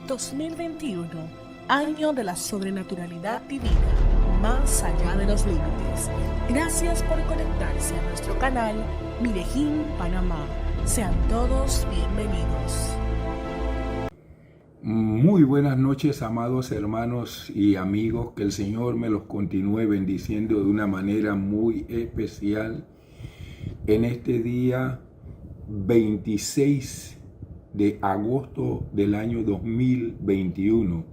2021, año de la sobrenaturalidad divina, más allá de los límites. Gracias por conectarse a nuestro canal Mirejín Panamá. Sean todos bienvenidos. Muy buenas noches, amados hermanos y amigos. Que el Señor me los continúe bendiciendo de una manera muy especial en este día 26 de agosto del año 2021,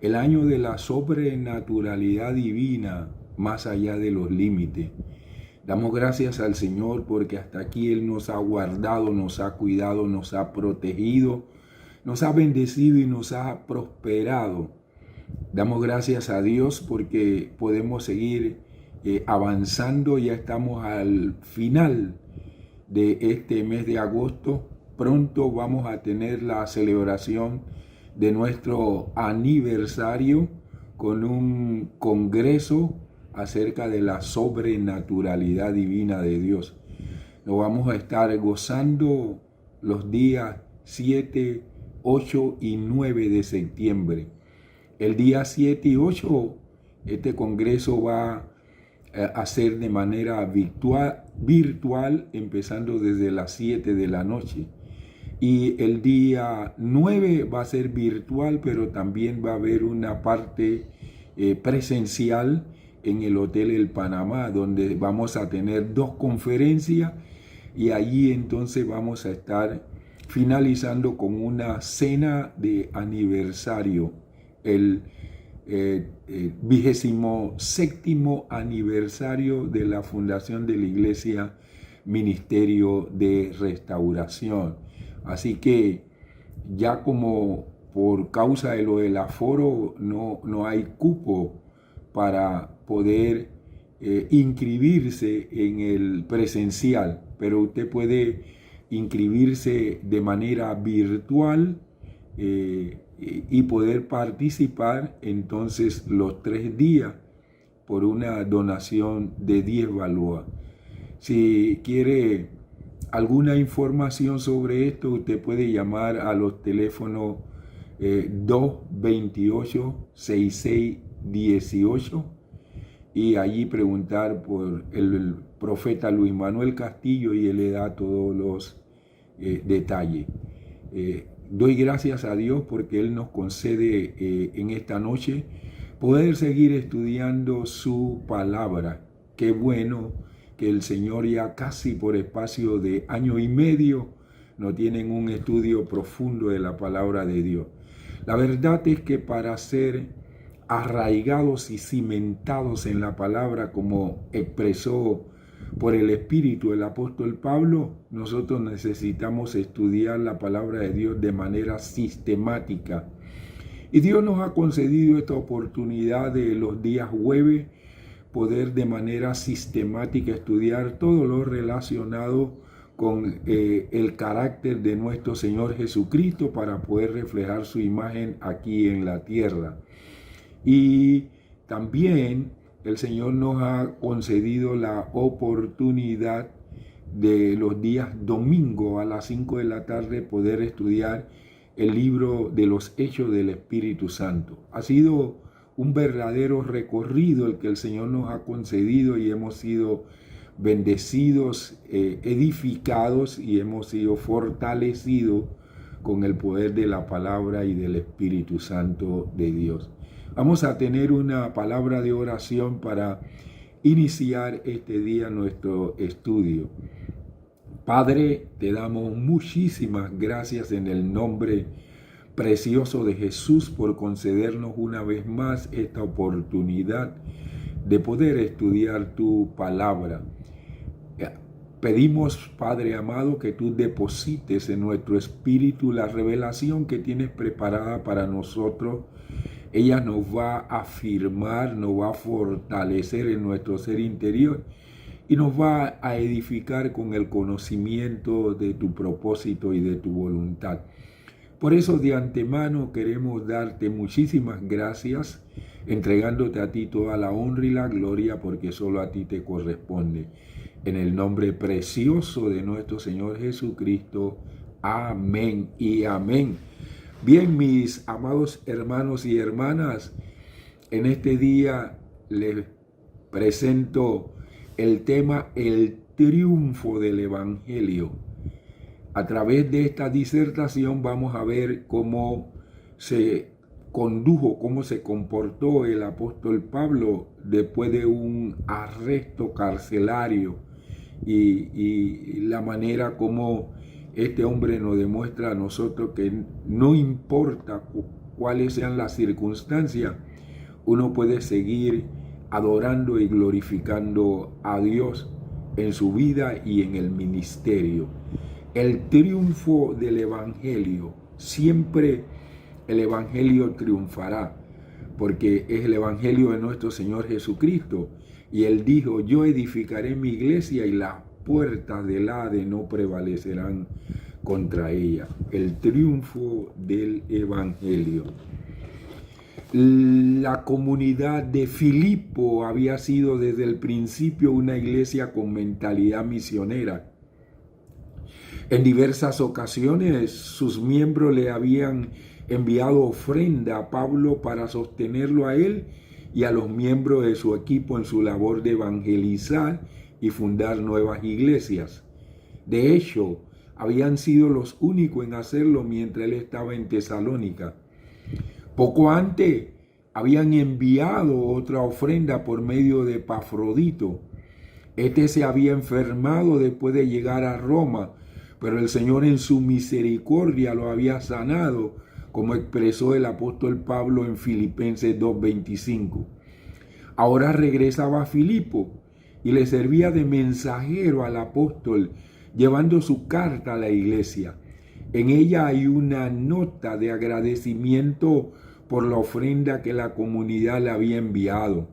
el año de la sobrenaturalidad divina más allá de los límites. Damos gracias al Señor porque hasta aquí Él nos ha guardado, nos ha cuidado, nos ha protegido, nos ha bendecido y nos ha prosperado. Damos gracias a Dios porque podemos seguir avanzando. Ya estamos al final de este mes de agosto. Pronto vamos a tener la celebración de nuestro aniversario con un congreso acerca de la sobrenaturalidad divina de Dios. Nos vamos a estar gozando los días 7, 8 y 9 de septiembre. El día 7 y 8, este congreso va a ser de manera virtual, empezando desde las 7 de la noche. Y el día 9 va a ser virtual, pero también va a haber una parte presencial en el Hotel El Panamá, donde vamos a tener 2 conferencias y allí entonces vamos a estar finalizando con una cena de aniversario, el 27º aniversario de la fundación de la Iglesia Ministerio de Restauración. Así que ya como por causa de lo del aforo no hay cupo para poder inscribirse en el presencial, pero usted puede inscribirse de manera virtual y poder participar entonces los 3 días por una donación de 10 balboas. Si quiere alguna información sobre esto, usted puede llamar a los teléfonos 228-6618 y allí preguntar por el profeta Luis Manuel Castillo y él le da todos los detalles. Doy gracias a Dios porque Él nos concede en esta noche poder seguir estudiando su palabra. Qué bueno que el Señor ya casi por espacio de año y medio nos tienen un estudio profundo de la palabra de Dios. La verdad es que para ser arraigados y cimentados en la palabra, como expresó por el Espíritu el apóstol Pablo, nosotros necesitamos estudiar la palabra de Dios de manera sistemática. Y Dios nos ha concedido esta oportunidad de los días jueves poder de manera sistemática estudiar todo lo relacionado con el carácter de nuestro Señor Jesucristo para poder reflejar su imagen aquí en la tierra. Y también el Señor nos ha concedido la oportunidad de los días domingo a las 5 de la tarde poder estudiar el libro de los Hechos del Espíritu Santo. Ha sido un verdadero recorrido el que el Señor nos ha concedido y hemos sido bendecidos, edificados y hemos sido fortalecidos con el poder de la palabra y del Espíritu Santo de Dios. Vamos a tener una palabra de oración para iniciar este día nuestro estudio. Padre, te damos muchísimas gracias en el nombre precioso de Jesús por concedernos una vez más esta oportunidad de poder estudiar tu palabra. Pedimos, Padre amado, que tú deposites en nuestro espíritu la revelación que tienes preparada para nosotros. Ella nos va a afirmar, nos va a fortalecer en nuestro ser interior y nos va a edificar con el conocimiento de tu propósito y de tu voluntad. Por eso de antemano queremos darte muchísimas gracias, entregándote a ti toda la honra y la gloria porque solo a ti te corresponde. En el nombre precioso de nuestro Señor Jesucristo. Amén y amén. Bien, mis amados hermanos y hermanas, en este día les presento el tema El triunfo del Evangelio. A través de esta disertación vamos a ver cómo se condujo, cómo se comportó el apóstol Pablo después de un arresto carcelario y la manera como este hombre nos demuestra a nosotros que no importa cuáles sean las circunstancias, uno puede seguir adorando y glorificando a Dios en su vida y en el ministerio. El triunfo del Evangelio, siempre el Evangelio triunfará, porque es el Evangelio de nuestro Señor Jesucristo. Y Él dijo, yo edificaré mi iglesia y las puertas del Hades no prevalecerán contra ella. El triunfo del Evangelio. La comunidad de Filipo había sido desde el principio una iglesia con mentalidad misionera. En diversas ocasiones sus miembros le habían enviado ofrenda a Pablo para sostenerlo a él y a los miembros de su equipo en su labor de evangelizar y fundar nuevas iglesias. De hecho, habían sido los únicos en hacerlo mientras él estaba en Tesalónica. Poco antes habían enviado otra ofrenda por medio de Epafrodito. Este se había enfermado después de llegar a Roma, pero el Señor en su misericordia lo había sanado, como expresó el apóstol Pablo en Filipenses 2:25. Ahora regresaba a Filipo y le servía de mensajero al apóstol, llevando su carta a la iglesia. En ella hay una nota de agradecimiento por la ofrenda que la comunidad le había enviado.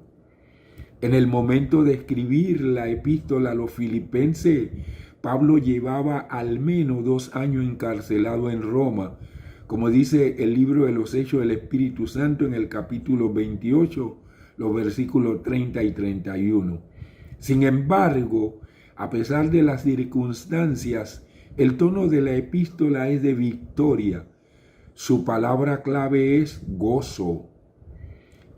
En el momento de escribir la epístola a los filipenses, Pablo llevaba al menos 2 años encarcelado en Roma, como dice el libro de los Hechos del Espíritu Santo en el capítulo 28, los versículos 30 y 31. Sin embargo, a pesar de las circunstancias, el tono de la epístola es de victoria. Su palabra clave es gozo.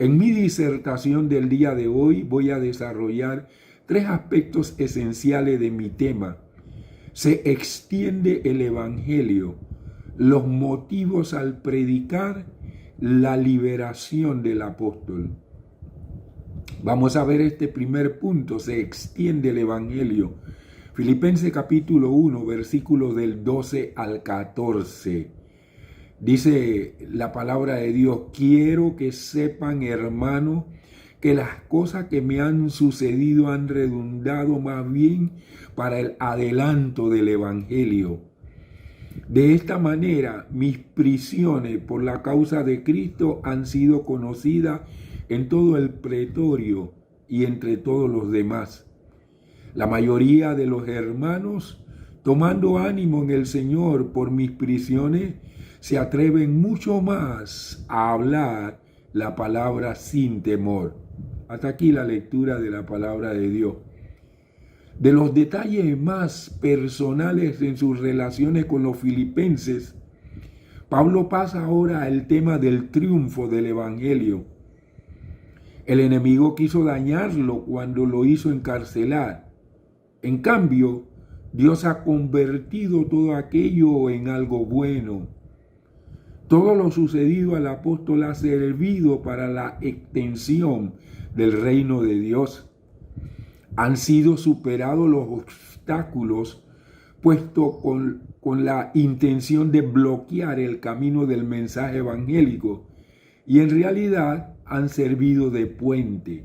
En mi disertación del día de hoy voy a desarrollar 3 aspectos esenciales de mi tema. Se extiende el Evangelio, los motivos al predicar, la liberación del apóstol. Vamos a ver este primer punto, se extiende el Evangelio. Filipenses capítulo 1, versículos del 12 al 14. Dice la palabra de Dios, quiero que sepan, hermanos, que las cosas que me han sucedido han redundado más bien para el adelanto del Evangelio. De esta manera, mis prisiones por la causa de Cristo han sido conocidas en todo el pretorio y entre todos los demás. La mayoría de los hermanos, tomando ánimo en el Señor por mis prisiones, se atreven mucho más a hablar la palabra sin temor. Hasta aquí la lectura de la palabra de Dios. De los detalles más personales en sus relaciones con los filipenses, Pablo pasa ahora al tema del triunfo del Evangelio. El enemigo quiso dañarlo cuando lo hizo encarcelar. En cambio, Dios ha convertido todo aquello en algo bueno. Todo lo sucedido al apóstol ha servido para la extensión del reino de Dios. Han sido superados los obstáculos puestos con la intención de bloquear el camino del mensaje evangélico y en realidad han servido de puente.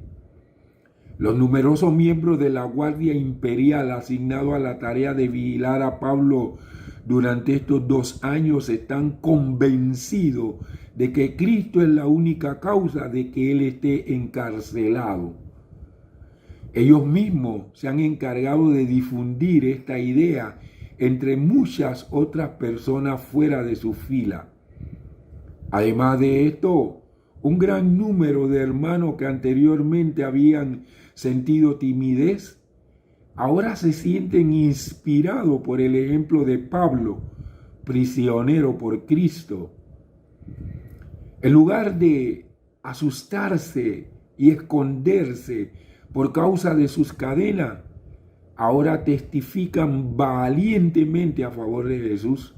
Los numerosos miembros de la Guardia Imperial asignados a la tarea de vigilar a Pablo durante estos 2 años están convencidos de que Cristo es la única causa de que él esté encarcelado. Ellos mismos se han encargado de difundir esta idea entre muchas otras personas fuera de su fila. Además de esto, un gran número de hermanos que anteriormente habían sentido timidez, ahora se sienten inspirados por el ejemplo de Pablo, prisionero por Cristo. En lugar de asustarse y esconderse por causa de sus cadenas, ahora testifican valientemente a favor de Jesús.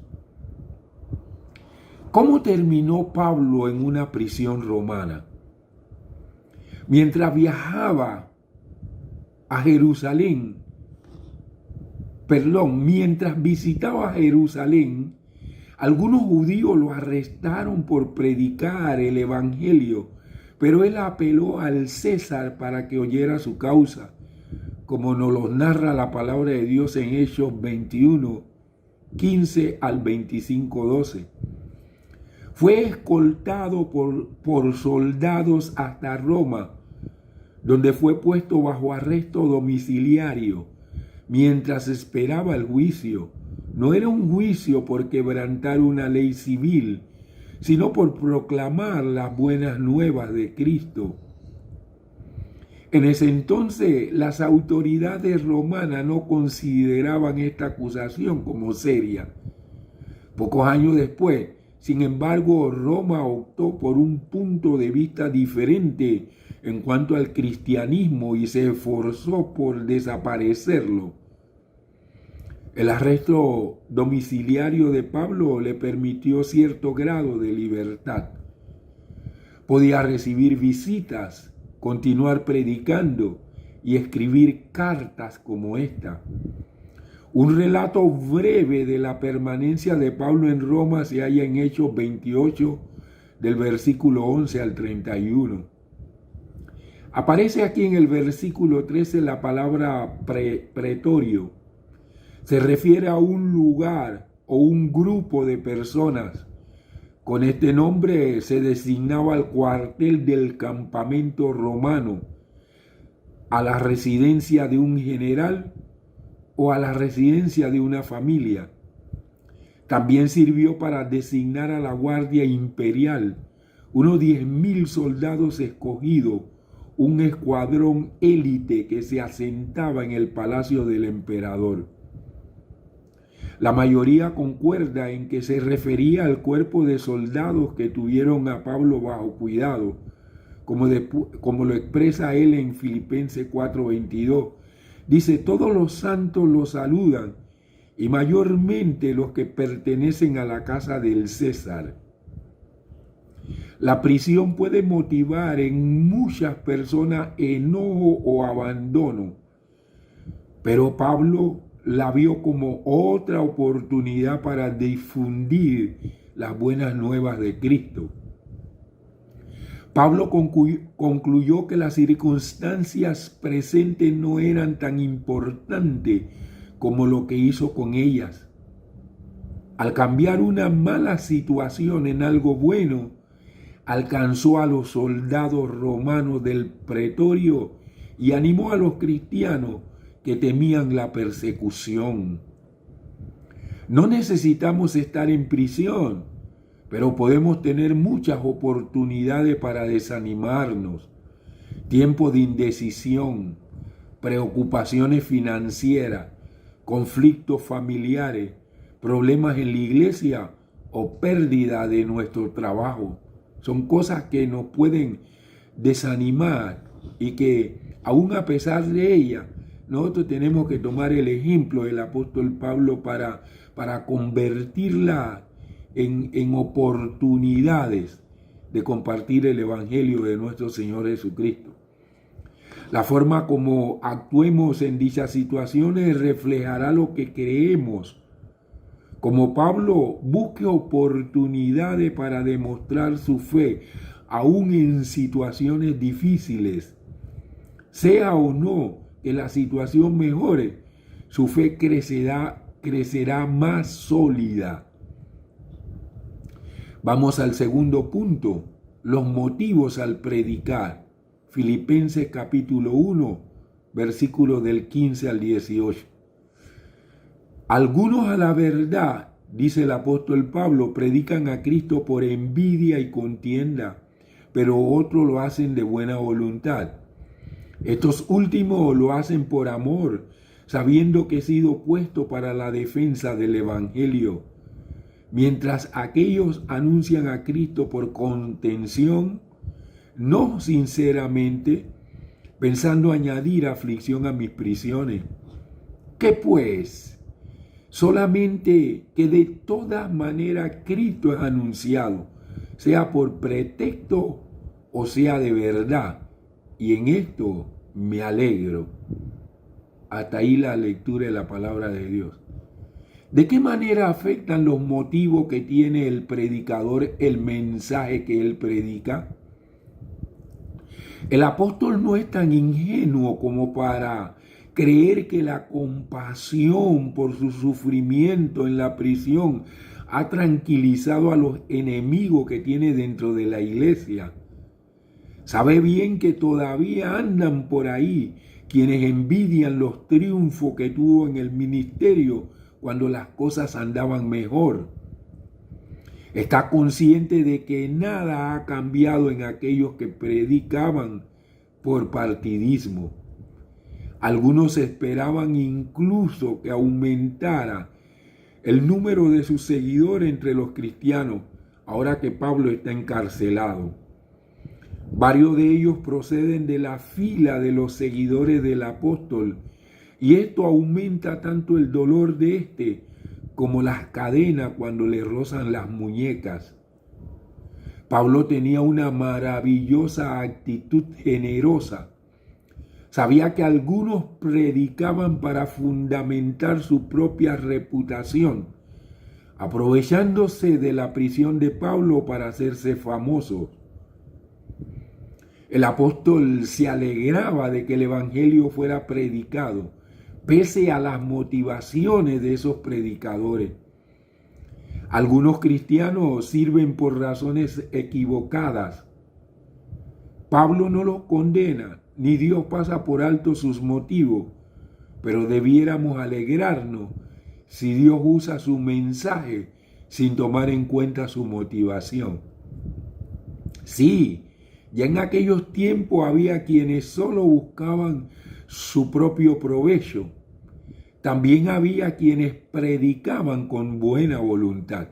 ¿Cómo terminó Pablo en una prisión romana? Mientras viajaba a Jerusalén, mientras visitaba Jerusalén, algunos judíos lo arrestaron por predicar el evangelio, pero él apeló al César para que oyera su causa, como nos lo narra la palabra de Dios en Hechos 21, 15 al 25, 12. Fue escoltado por soldados hasta Roma, donde fue puesto bajo arresto domiciliario mientras esperaba el juicio. No era un juicio por quebrantar una ley civil, sino por proclamar las buenas nuevas de Cristo. En ese entonces, las autoridades romanas no consideraban esta acusación como seria. Pocos años después, sin embargo, Roma optó por un punto de vista diferente en cuanto al cristianismo y se esforzó por desaparecerlo. El arresto domiciliario de Pablo le permitió cierto grado de libertad. Podía recibir visitas, continuar predicando y escribir cartas como esta. Un relato breve de la permanencia de Pablo en Roma se halla en Hechos 28, del versículo 11 al 31. Aparece aquí en el versículo 13 la palabra pretorio. Se refiere a un lugar o un grupo de personas. Con este nombre se designaba al cuartel del campamento romano, a la residencia de un general o a la residencia de una familia. También sirvió para designar a la Guardia Imperial, unos 10.000 soldados escogidos, un escuadrón élite que se asentaba en el palacio del emperador. La mayoría concuerda en que se refería al cuerpo de soldados que tuvieron a Pablo bajo cuidado, como lo expresa él en Filipenses 4:22. Dice, todos los santos los saludan, y mayormente los que pertenecen a la casa del César. La prisión puede motivar en muchas personas enojo o abandono, pero Pablo la vio como otra oportunidad para difundir las buenas nuevas de Cristo. Pablo concluyó que las circunstancias presentes no eran tan importantes como lo que hizo con ellas. Al cambiar una mala situación en algo bueno, alcanzó a los soldados romanos del pretorio y animó a los cristianos que temían la persecución. No necesitamos estar en prisión, pero podemos tener muchas oportunidades para desanimarnos. Tiempo de indecisión, preocupaciones financieras, conflictos familiares, problemas en la iglesia o pérdida de nuestro trabajo. Son cosas que nos pueden desanimar y que, aún a pesar de ellas, nosotros tenemos que tomar el ejemplo del apóstol Pablo para convertirla en oportunidades de compartir el evangelio de nuestro Señor Jesucristo. La forma como actuemos en dichas situaciones reflejará lo que creemos. Como Pablo, busque oportunidades para demostrar su fe, aún en situaciones difíciles. Sea o no que la situación mejore, su fe crecerá más sólida. Vamos al segundo punto, los motivos al predicar. Filipenses capítulo 1, versículos del 15 al 18. Algunos a la verdad, dice el apóstol Pablo, predican a Cristo por envidia y contienda, pero otros lo hacen de buena voluntad. Estos últimos lo hacen por amor, sabiendo que he sido puesto para la defensa del evangelio. mientras aquellos anuncian a Cristo por contención, no sinceramente, pensando añadir aflicción a mis prisiones. ¿Qué pues? Solamente que de todas maneras Cristo es anunciado, sea por pretexto o sea de verdad, y en esto me alegro. Hasta ahí la lectura de la palabra de Dios. ¿De qué manera afectan los motivos que tiene el predicador el mensaje que él predica? El apóstol no es tan ingenuo como para creer que la compasión por su sufrimiento en la prisión ha tranquilizado a los enemigos que tiene dentro de la iglesia. Sabe bien que todavía andan por ahí quienes envidian los triunfos que tuvo en el ministerio cuando las cosas andaban mejor. Está consciente de que nada ha cambiado en aquellos que predicaban por partidismo. Algunos esperaban incluso que aumentara el número de sus seguidores entre los cristianos, ahora que Pablo está encarcelado. Varios de ellos proceden de la fila de los seguidores del apóstol, y esto aumenta tanto el dolor de éste como las cadenas cuando le rozan las muñecas. Pablo tenía una maravillosa actitud generosa. Sabía que algunos predicaban para fundamentar su propia reputación, aprovechándose de la prisión de Pablo para hacerse famosos. El apóstol se alegraba de que el evangelio fuera predicado, pese a las motivaciones de esos predicadores. Algunos cristianos sirven por razones equivocadas. Pablo no los condena, ni Dios pasa por alto sus motivos, pero debiéramos alegrarnos si Dios usa su mensaje sin tomar en cuenta su motivación. Sí, ya en aquellos tiempos había quienes solo buscaban su propio provecho. También había quienes predicaban con buena voluntad.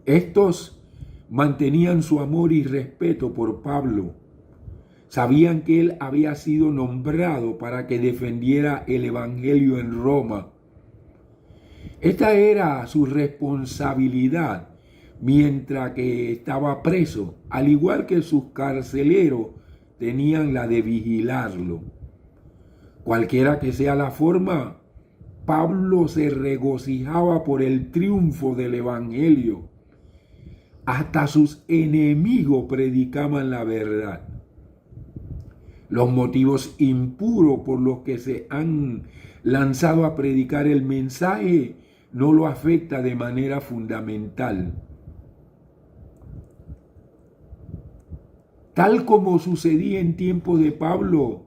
Estos mantenían su amor y respeto por Pablo. Sabían que él había sido nombrado para que defendiera el evangelio en Roma. Esta era su responsabilidad mientras que estaba preso, al igual que sus carceleros tenían la de vigilarlo. Cualquiera que sea la forma, Pablo se regocijaba por el triunfo del evangelio. Hasta sus enemigos predicaban la verdad. Los motivos impuros por los que se han lanzado a predicar el mensaje no lo afecta de manera fundamental. Tal como sucedía en tiempos de Pablo,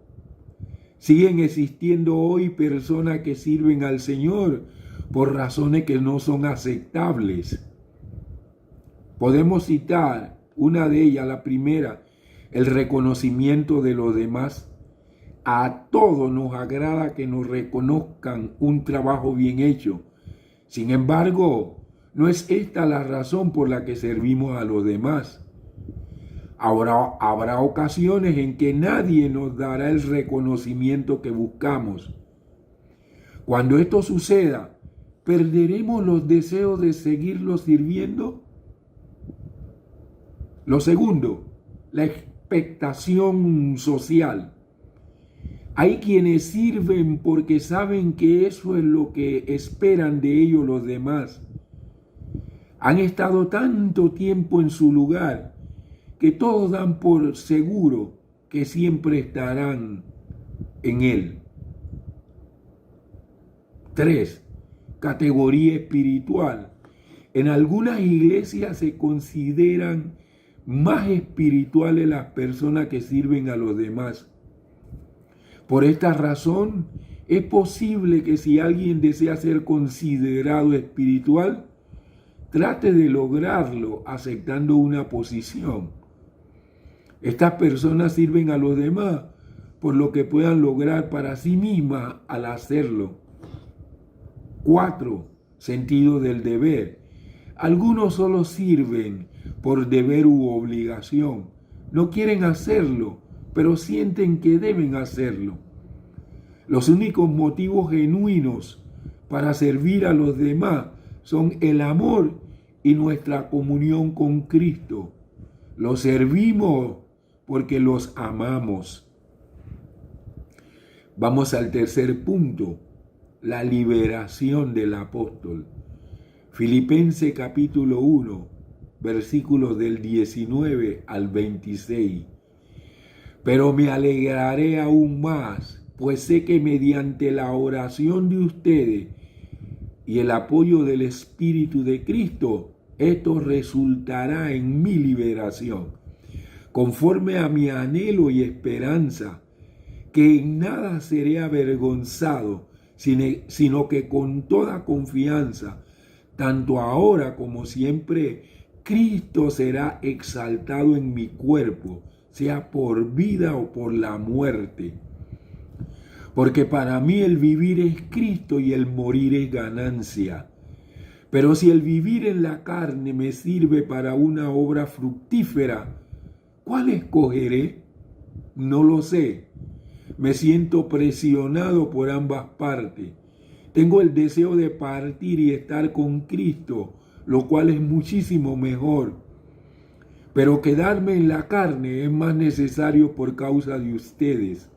siguen existiendo hoy personas que sirven al Señor por razones que no son aceptables. Podemos citar una de ellas, la primera, el reconocimiento de los demás. A todos nos agrada que nos reconozcan un trabajo bien hecho. Sin embargo, no es esta la razón por la que servimos a los demás. Habrá ocasiones en que nadie nos dará el reconocimiento que buscamos. Cuando esto suceda, ¿perderemos los deseos de seguirlo sirviendo? Lo segundo, la expectación social. Hay quienes sirven porque saben que eso es lo que esperan de ellos los demás. Han estado tanto tiempo en su lugar que todos dan por seguro que siempre estarán en él. 3. Categoría espiritual. En algunas iglesias se consideran más espirituales las personas que sirven a los demás. Por esta razón, es posible que si alguien desea ser considerado espiritual, trate de lograrlo aceptando una posición. Estas personas sirven a los demás por lo que puedan lograr para sí mismas al hacerlo. 4. Sentido del deber. Algunos solo sirven por deber u obligación. No quieren hacerlo, pero sienten que deben hacerlo. Los únicos motivos genuinos para servir a los demás son el amor y nuestra comunión con Cristo. Los servimos porque los amamos. Vamos al tercer punto, la liberación del apóstol. Filipenses capítulo 1, versículos del 19 al 26. Pero me alegraré aún más, pues sé que mediante la oración de ustedes y el apoyo del Espíritu de Cristo, esto resultará en mi liberación, conforme a mi anhelo y esperanza, que en nada seré avergonzado, sino que con toda confianza, tanto ahora como siempre, Cristo será exaltado en mi cuerpo, sea por vida o por la muerte. Porque para mí el vivir es Cristo y el morir es ganancia. Pero si el vivir en la carne me sirve para una obra fructífera, ¿cuál escogeré? No lo sé. Me siento presionado por ambas partes. Tengo el deseo de partir y estar con Cristo, lo cual es muchísimo mejor. Pero quedarme en la carne es más necesario por causa de ustedes.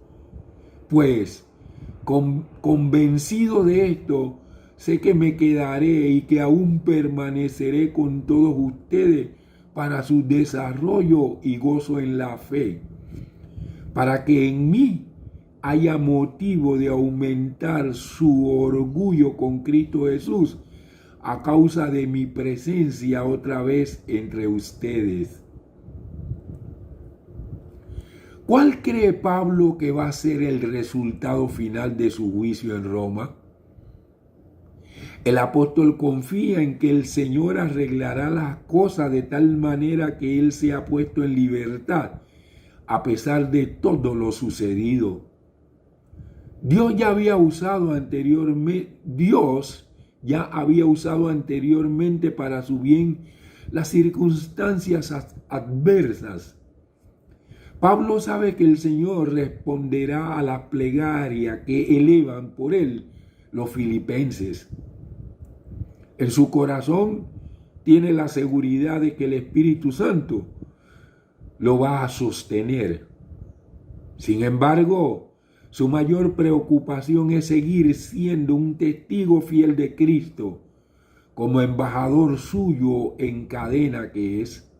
Pues, convencido de esto, sé que me quedaré y que aún permaneceré con todos ustedes para su desarrollo y gozo en la fe, para que en mí haya motivo de aumentar su orgullo con Cristo Jesús a causa de mi presencia otra vez entre ustedes. ¿Cuál cree Pablo que va a ser el resultado final de su juicio en Roma? El apóstol confía en que el Señor arreglará las cosas de tal manera que él sea puesto en libertad, a pesar de todo lo sucedido. Dios ya había usado anteriormente para su bien las circunstancias adversas. Pablo sabe que el Señor responderá a la plegaria que elevan por él los filipenses. En su corazón tiene la seguridad de que el Espíritu Santo lo va a sostener. Sin embargo, su mayor preocupación es seguir siendo un testigo fiel de Cristo, como embajador suyo en cadena que es.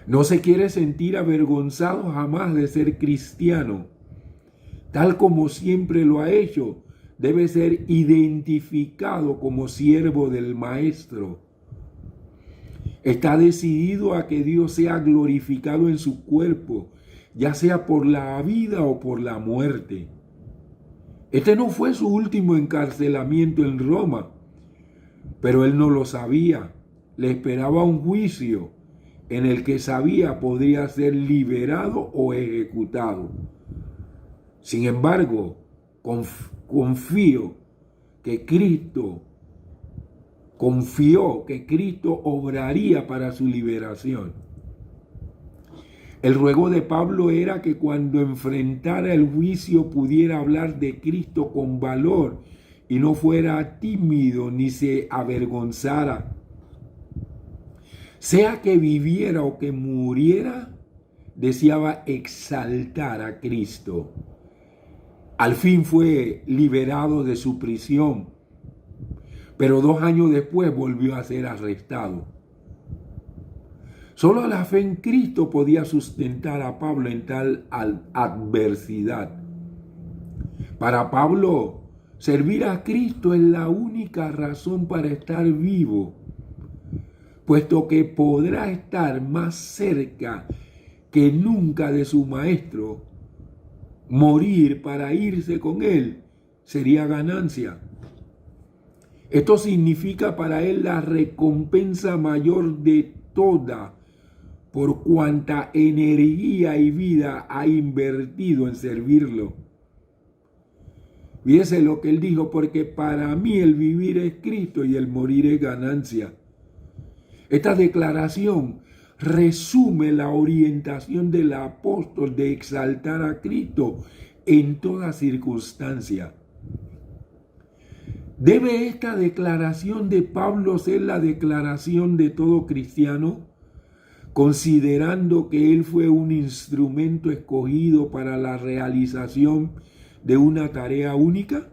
No se quiere sentir avergonzado jamás de ser cristiano. Tal como siempre lo ha hecho, debe ser identificado como siervo del Maestro. Está decidido a que Dios sea glorificado en su cuerpo, ya sea por la vida o por la muerte. Este no fue su último encarcelamiento en Roma, pero él no lo sabía. Le esperaba un juicio en el que sabía podría ser liberado o ejecutado. Sin embargo, confió que Cristo obraría para su liberación. El ruego de Pablo era que cuando enfrentara el juicio pudiera hablar de Cristo con valor y no fuera tímido ni se avergonzara. Sea que viviera o que muriera, deseaba exaltar a Cristo. Al fin fue liberado de su prisión, pero 2 años después volvió a ser arrestado. Solo la fe en Cristo podía sustentar a Pablo en tal adversidad. Para Pablo, servir a Cristo es la única razón para estar vivo, puesto que podrá estar más cerca que nunca de su Maestro. Morir para irse con él sería ganancia. Esto significa para él la recompensa mayor de toda, por cuanta energía y vida ha invertido en servirlo. Fíjese lo que él dijo, porque para mí el vivir es Cristo y el morir es ganancia. Esta declaración resume la orientación del apóstol de exaltar a Cristo en toda circunstancia. ¿Debe esta declaración de Pablo ser la declaración de todo cristiano, considerando que él fue un instrumento escogido para la realización de una tarea única?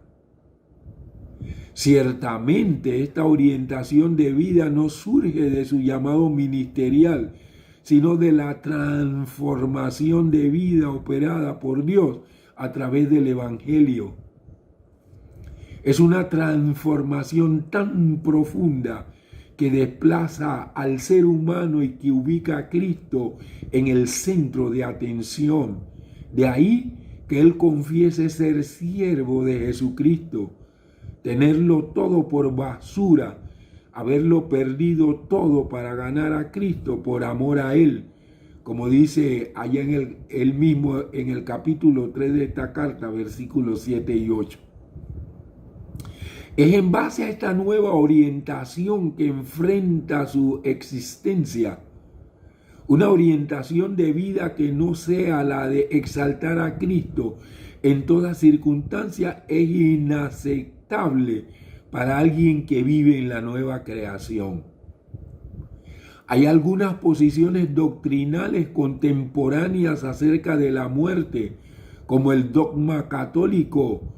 Ciertamente esta orientación de vida no surge de su llamado ministerial, sino de la transformación de vida operada por Dios a través del Evangelio. Es una transformación tan profunda que desplaza al ser humano y que ubica a Cristo en el centro de atención. De ahí que él confiese ser siervo de Jesucristo, tenerlo todo por basura, haberlo perdido todo para ganar a Cristo por amor a Él, como dice allá en él mismo en el capítulo 3 de esta carta, versículos 7 y 8. Es en base a esta nueva orientación que enfrenta su existencia, una orientación de vida que no sea la de exaltar a Cristo en toda circunstancia, es inaceptable para alguien que vive en la nueva creación. Hay algunas posiciones doctrinales contemporáneas acerca de la muerte, como el dogma católico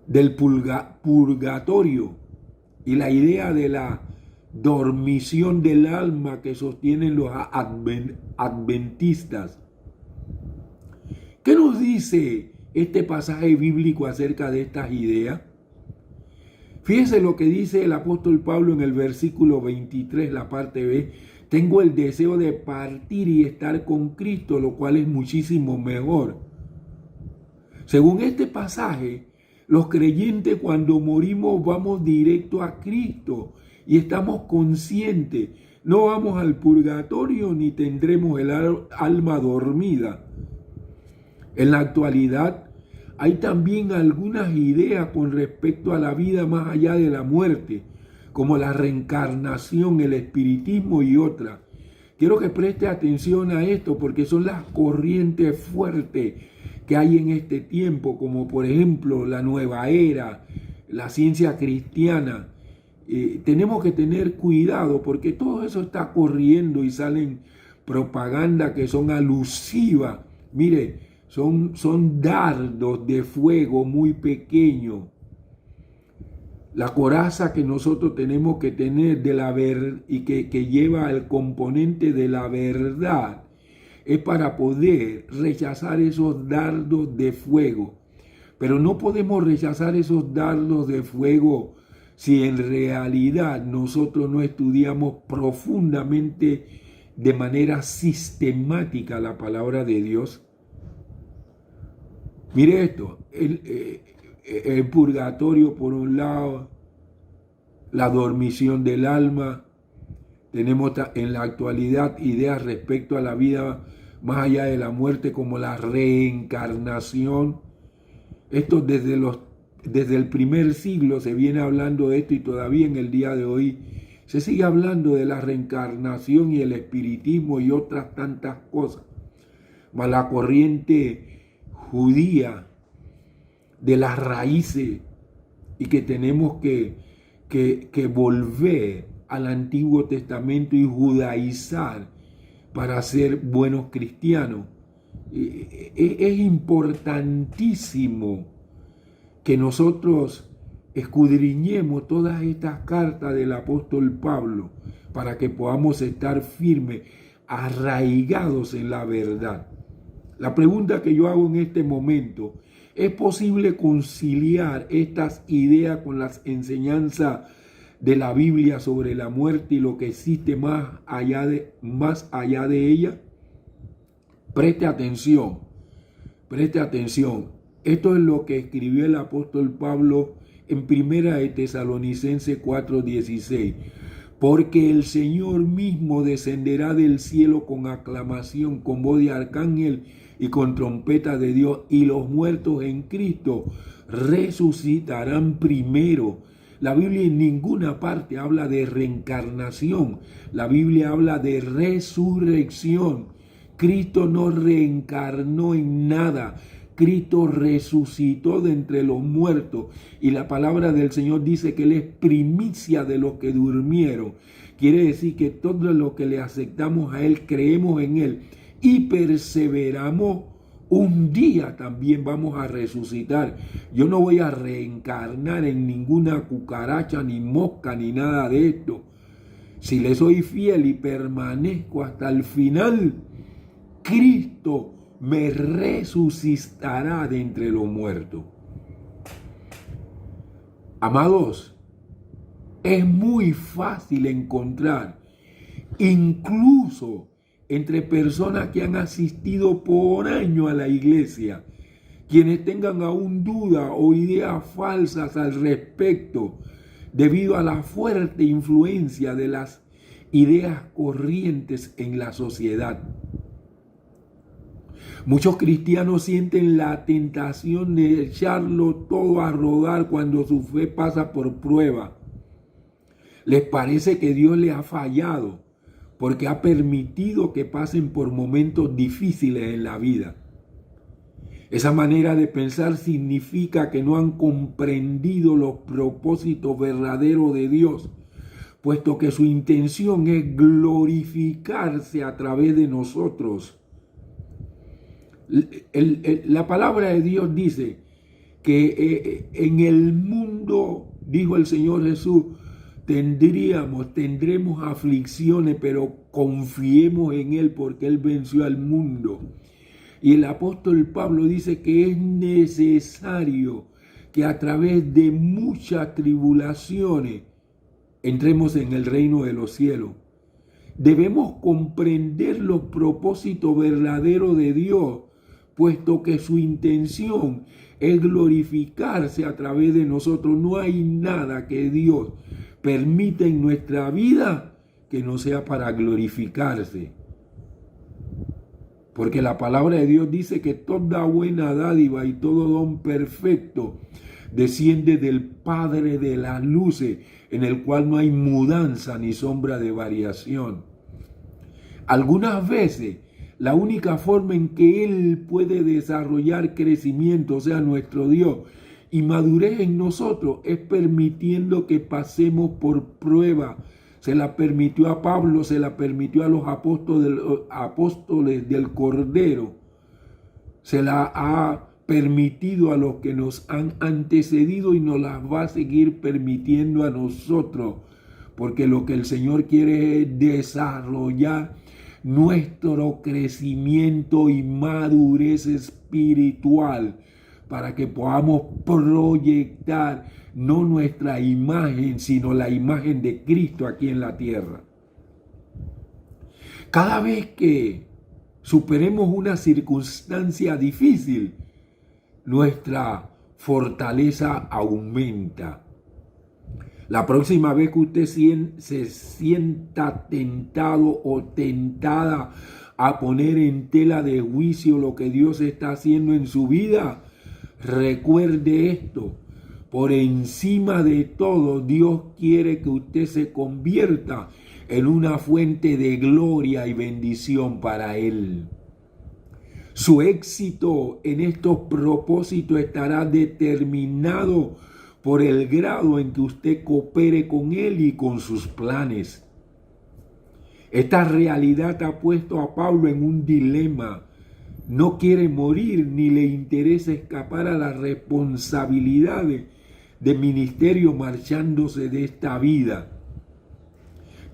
del purgatorio y la idea de la dormición del alma que sostienen los adventistas. ¿Qué nos dice este pasaje bíblico acerca de estas ideas? Fíjese lo que dice el apóstol Pablo en el versículo 23, la parte B. Tengo el deseo de partir y estar con Cristo, lo cual es muchísimo mejor. Según este pasaje, los creyentes cuando morimos vamos directo a Cristo y estamos conscientes. No vamos al purgatorio ni tendremos el alma dormida. En la actualidad hay también algunas ideas con respecto a la vida más allá de la muerte, como la reencarnación, el espiritismo y otras. Quiero que preste atención a esto porque son las corrientes fuertes que hay en este tiempo, como por ejemplo la nueva era, la ciencia cristiana. Tenemos que tener cuidado porque todo eso está corriendo y salen propaganda que son alusivas. Mire, son dardos de fuego muy pequeños. La coraza que nosotros tenemos que tener de la y que lleva el componente de la verdad es para poder rechazar esos dardos de fuego. Pero no podemos rechazar esos dardos de fuego si en realidad nosotros no estudiamos profundamente de manera sistemática la palabra de Dios. Mire esto, el purgatorio por un lado, la dormición del alma. Tenemos en la actualidad ideas respecto a la vida más allá de la muerte como la reencarnación. Esto desde el primer siglo se viene hablando de esto y todavía en el día de hoy se sigue hablando de la reencarnación y el espiritismo y otras tantas cosas. Mas la corriente judía de las raíces y que tenemos que volver al Antiguo Testamento y judaizar para ser buenos cristianos. Es importantísimo que nosotros escudriñemos todas estas cartas del apóstol Pablo para que podamos estar firmes, arraigados en la verdad. La pregunta que yo hago en este momento: ¿es posible conciliar estas ideas con las enseñanzas de la Biblia sobre la muerte y lo que existe más allá de ella? Preste atención. Esto es lo que escribió el apóstol Pablo en 1 de Tesalonicenses 4:16. Porque el Señor mismo descenderá del cielo con aclamación, con voz de arcángel y con trompeta de Dios, y los muertos en Cristo resucitarán primero. La Biblia en ninguna parte habla de reencarnación. La Biblia habla de resurrección. Cristo no reencarnó en nada. Cristo resucitó de entre los muertos. Y la palabra del Señor dice que Él es primicia de los que durmieron. Quiere decir que todos los que le aceptamos a Él, creemos en Él y perseveramos, un día también vamos a resucitar. Yo no voy a reencarnar en ninguna cucaracha, ni mosca, ni nada de esto. Si le soy fiel y permanezco hasta el final, Cristo me resucitará de entre los muertos. Amados, es muy fácil encontrar, incluso entre personas que han asistido por años a la iglesia, quienes tengan aún duda o ideas falsas al respecto, debido a la fuerte influencia de las ideas corrientes en la sociedad. Muchos cristianos sienten la tentación de echarlo todo a rodar cuando su fe pasa por prueba. Les parece que Dios les ha fallado porque ha permitido que pasen por momentos difíciles en la vida. Esa manera de pensar significa que no han comprendido los propósitos verdaderos de Dios, puesto que su intención es glorificarse a través de nosotros. La palabra de Dios dice que en el mundo, dijo el Señor Jesús, tendremos aflicciones, pero confiemos en Él porque Él venció al mundo. Y el apóstol Pablo dice que es necesario que a través de muchas tribulaciones entremos en el reino de los cielos. Debemos comprender los propósitos verdaderos de Dios, puesto que su intención es glorificarse a través de nosotros. No hay nada que Dios permita en nuestra vida que no sea para glorificarse. Porque la palabra de Dios dice que toda buena dádiva y todo don perfecto desciende del Padre de las luces, en el cual no hay mudanza ni sombra de variación. Algunas veces, la única forma en que Él puede desarrollar crecimiento, o sea, nuestro Dios, y madurez en nosotros, es permitiendo que pasemos por prueba. Se la permitió a Pablo, se la permitió a los apóstoles del Cordero, se la ha permitido a los que nos han antecedido y nos las va a seguir permitiendo a nosotros, porque lo que el Señor quiere es desarrollar nuestro crecimiento y madurez espiritual, para que podamos proyectar no nuestra imagen, sino la imagen de Cristo aquí en la tierra. Cada vez que superemos una circunstancia difícil, nuestra fortaleza aumenta. La próxima vez que usted se sienta tentado o tentada a poner en tela de juicio lo que Dios está haciendo en su vida, recuerde esto: por encima de todo, Dios quiere que usted se convierta en una fuente de gloria y bendición para Él. Su éxito en estos propósitos estará determinado por el grado en que usted coopere con Él y con sus planes. Esta realidad ha puesto a Pablo en un dilema. No quiere morir ni le interesa escapar a las responsabilidades de ministerio marchándose de esta vida.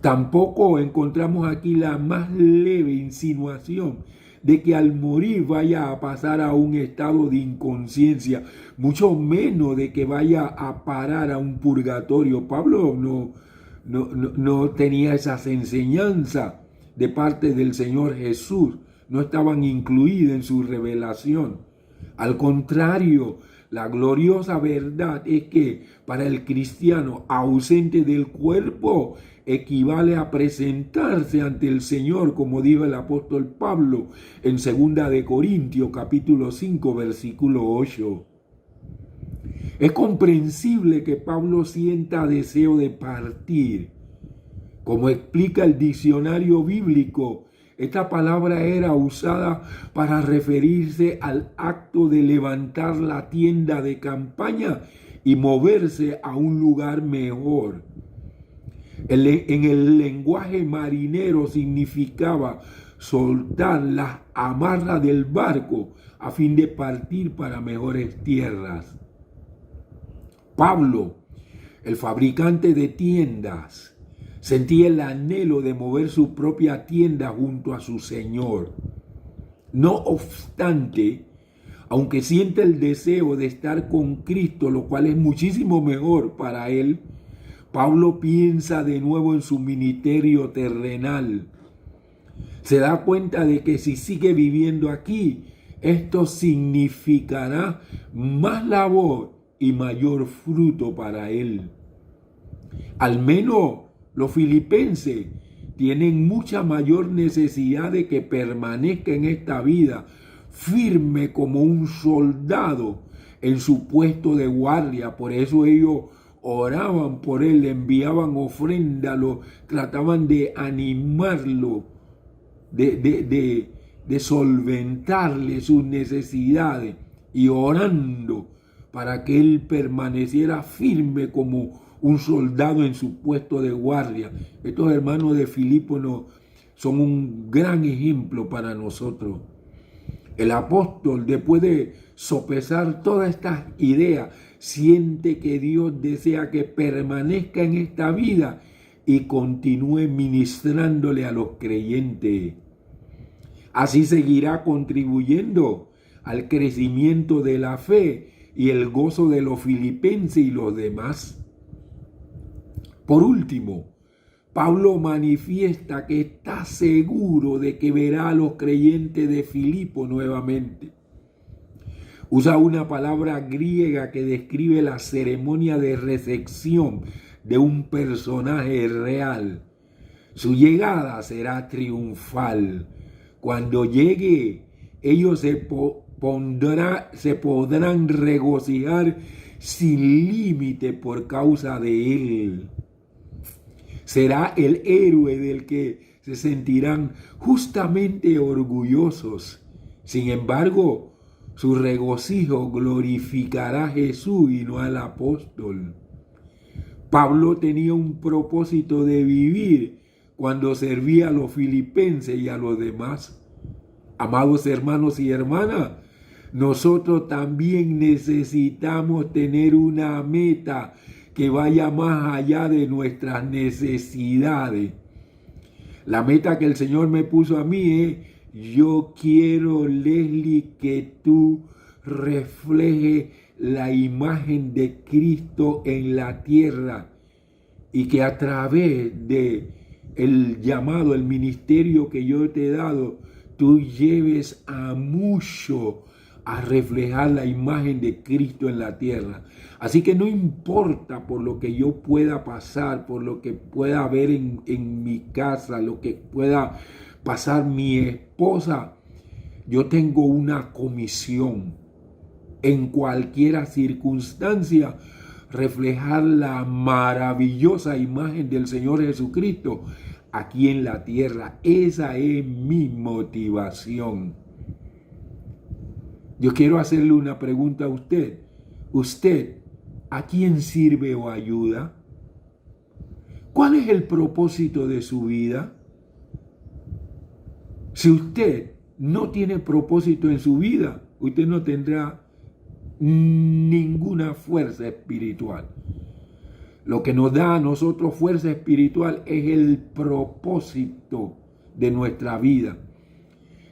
Tampoco encontramos aquí la más leve insinuación de que al morir vaya a pasar a un estado de inconsciencia, mucho menos de que vaya a parar a un purgatorio. Pablo no tenía esas enseñanzas de parte del Señor Jesús, no estaban incluidas en su revelación. Al contrario, la gloriosa verdad es que para el cristiano ausente del cuerpo equivale a presentarse ante el Señor, como dijo el apóstol Pablo en 2 de Corintios capítulo 5 versículo 8. Es comprensible que Pablo sienta deseo de partir. Como explica el diccionario bíblico, esta palabra era usada para referirse al acto de levantar la tienda de campaña y moverse a un lugar mejor. En el lenguaje marinero significaba soltar las amarras del barco a fin de partir para mejores tierras. Pablo, el fabricante de tiendas, sentía el anhelo de mover su propia tienda junto a su Señor. No obstante, aunque siente el deseo de estar con Cristo, lo cual es muchísimo mejor para él, Pablo piensa de nuevo en su ministerio terrenal. Se da cuenta de que si sigue viviendo aquí, esto significará más labor y mayor fruto para él. Al menos los filipenses tienen mucha mayor necesidad de que permanezca en esta vida firme como un soldado en su puesto de guardia. Por eso ellos oraban por él, le enviaban ofrenda, lo trataban de animarlo, de solventarle sus necesidades y orando para que él permaneciera firme como un soldado en su puesto de guardia. Estos hermanos de Filipo son un gran ejemplo para nosotros. El apóstol, después de sopesar todas estas ideas, siente que Dios desea que permanezca en esta vida y continúe ministrándole a los creyentes. Así seguirá contribuyendo al crecimiento de la fe y el gozo de los filipenses y los demás. Por último, Pablo manifiesta que está seguro de que verá a los creyentes de Filipo nuevamente. Usa una palabra griega que describe la ceremonia de recepción de un personaje real. Su llegada será triunfal. Cuando llegue, ellos se podrán regocijar sin límite por causa de él. Será el héroe del que se sentirán justamente orgullosos. Sin embargo, su regocijo glorificará a Jesús y no al apóstol. Pablo tenía un propósito de vivir cuando servía a los filipenses y a los demás. Amados hermanos y hermanas, nosotros también necesitamos tener una meta que vaya más allá de nuestras necesidades. La meta que el Señor me puso a mí es: yo quiero, Leslie, que tú reflejes la imagen de Cristo en la tierra y que a través de el llamado, el ministerio que yo te he dado, tú lleves a mucho a reflejar la imagen de Cristo en la tierra. Así que no importa por lo que yo pueda pasar, por lo que pueda haber en mi casa, lo que pueda pasar mi esposa, yo tengo una comisión en cualquier circunstancia, reflejar la maravillosa imagen del Señor Jesucristo aquí en la tierra. Esa es mi motivación. Yo quiero hacerle una pregunta a usted. ¿Usted a quién sirve o ayuda? ¿Cuál es el propósito de su vida? Si usted no tiene propósito en su vida, usted no tendrá ninguna fuerza espiritual. Lo que nos da a nosotros fuerza espiritual es el propósito de nuestra vida.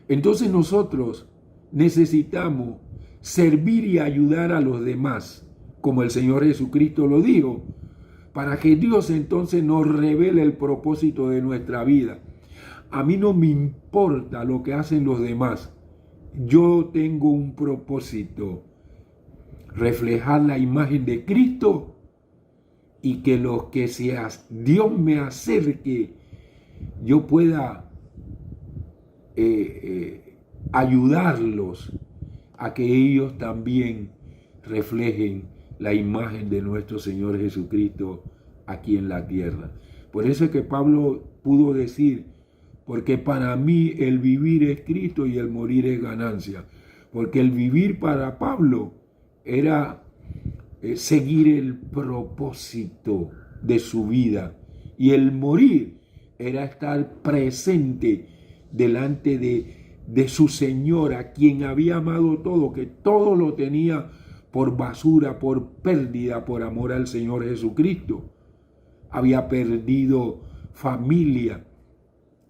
Entonces nosotros necesitamos servir y ayudar a los demás, como el Señor Jesucristo lo dijo, para que Dios entonces nos revele el propósito de nuestra vida. A mí no me importa lo que hacen los demás. Yo tengo un propósito: reflejar la imagen de Cristo y que los que Dios me acerque, yo pueda ayudarlos a que ellos también reflejen la imagen de nuestro Señor Jesucristo aquí en la tierra. Por eso es que Pablo pudo decir, porque para mí el vivir es Cristo y el morir es ganancia. Porque el vivir para Pablo era seguir el propósito de su vida, y el morir era estar presente delante de su Señor, a quien había amado todo, que todo lo tenía por basura, por pérdida, por amor al Señor Jesucristo. Había perdido familia,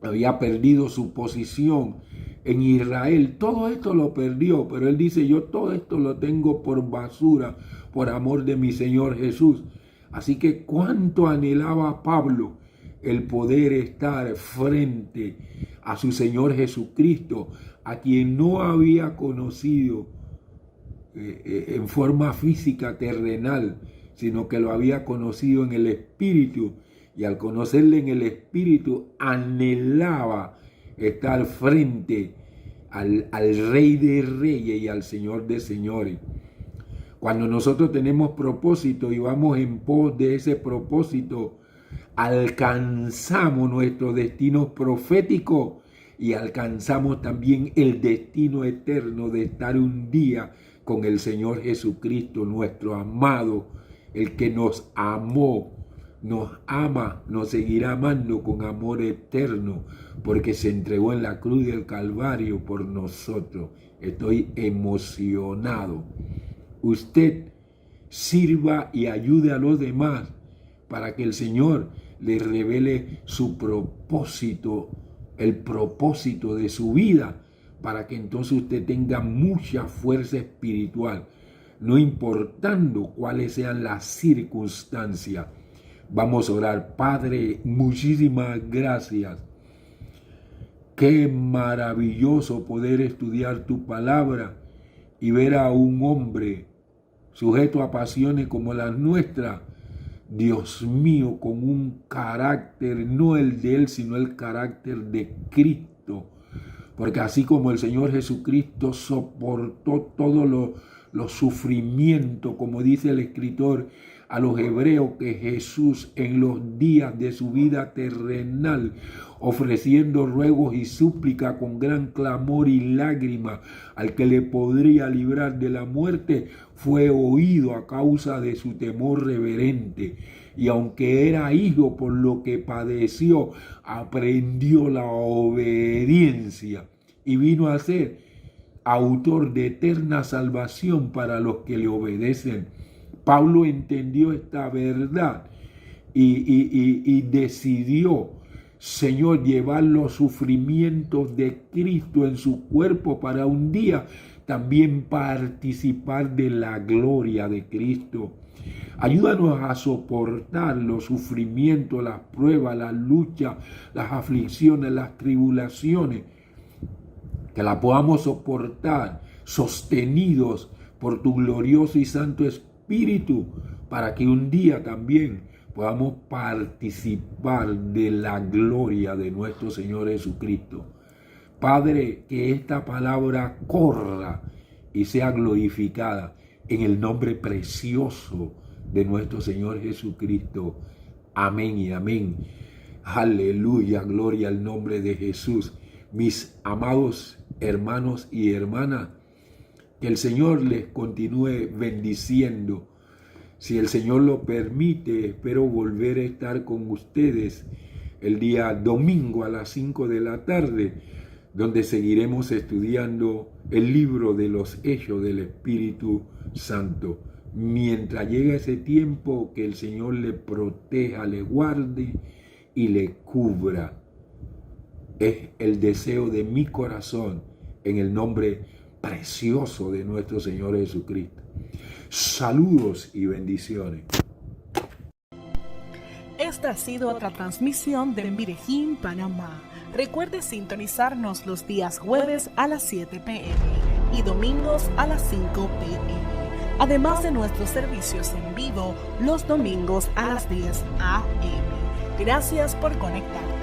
había perdido su posición en Israel. Todo esto lo perdió, pero él dice, yo todo esto lo tengo por basura, por amor de mi Señor Jesús. Así que cuánto anhelaba Pablo el poder estar frente a su Señor Jesucristo, a quien no había conocido en forma física terrenal, sino que lo había conocido en el Espíritu, y al conocerle en el Espíritu anhelaba estar frente al Rey de Reyes y al Señor de Señores. Cuando nosotros tenemos propósito y vamos en pos de ese propósito, alcanzamos nuestro destino profético y alcanzamos también el destino eterno de estar un día con el Señor Jesucristo, nuestro amado, el que nos amó, nos ama, nos seguirá amando con amor eterno, porque se entregó en la cruz del Calvario por nosotros. Estoy emocionado. Usted sirva y ayude a los demás para que el Señor le revele su propósito, el propósito de su vida, para que entonces usted tenga mucha fuerza espiritual, no importando cuáles sean las circunstancias. Vamos a orar. Padre, muchísimas gracias. Qué maravilloso poder estudiar tu palabra y ver a un hombre sujeto a pasiones como las nuestras, Dios mío, con un carácter, no el de él, sino el carácter de Cristo. Porque así como el Señor Jesucristo soportó todos los sufrimientos, como dice el escritor a los hebreos, que Jesús en los días de su vida terrenal, ofreciendo ruegos y súplica con gran clamor y lágrima al que le podría librar de la muerte, fue oído a causa de su temor reverente. Y aunque era hijo, por lo que padeció, aprendió la obediencia y vino a ser autor de eterna salvación para los que le obedecen. Pablo entendió esta verdad y decidió, Señor, llevar los sufrimientos de Cristo en su cuerpo para un día también participar de la gloria de Cristo. Ayúdanos a soportar los sufrimientos, las pruebas, las luchas, las aflicciones, las tribulaciones, que la podamos soportar sostenidos por tu glorioso y santo Espíritu, para que un día también podamos participar de la gloria de nuestro Señor Jesucristo. Padre, que esta palabra corra y sea glorificada en el nombre precioso de nuestro Señor Jesucristo. Amén y amén. Aleluya, gloria al nombre de Jesús. Mis amados hermanos y hermanas, que el Señor les continúe bendiciendo. Si el Señor lo permite, espero volver a estar con ustedes el día domingo a las 5 de la tarde, donde seguiremos estudiando el libro de los Hechos del Espíritu Santo. Mientras llegue ese tiempo, que el Señor le proteja, le guarde y le cubra. Es el deseo de mi corazón, en el nombre precioso de nuestro Señor Jesucristo. Saludos y bendiciones. Esta ha sido otra transmisión de Medellín, Panamá. Recuerde sintonizarnos los días jueves a las 7 p.m. y domingos a las 5 p.m. Además de nuestros servicios en vivo los domingos a las 10 a.m. Gracias por conectar.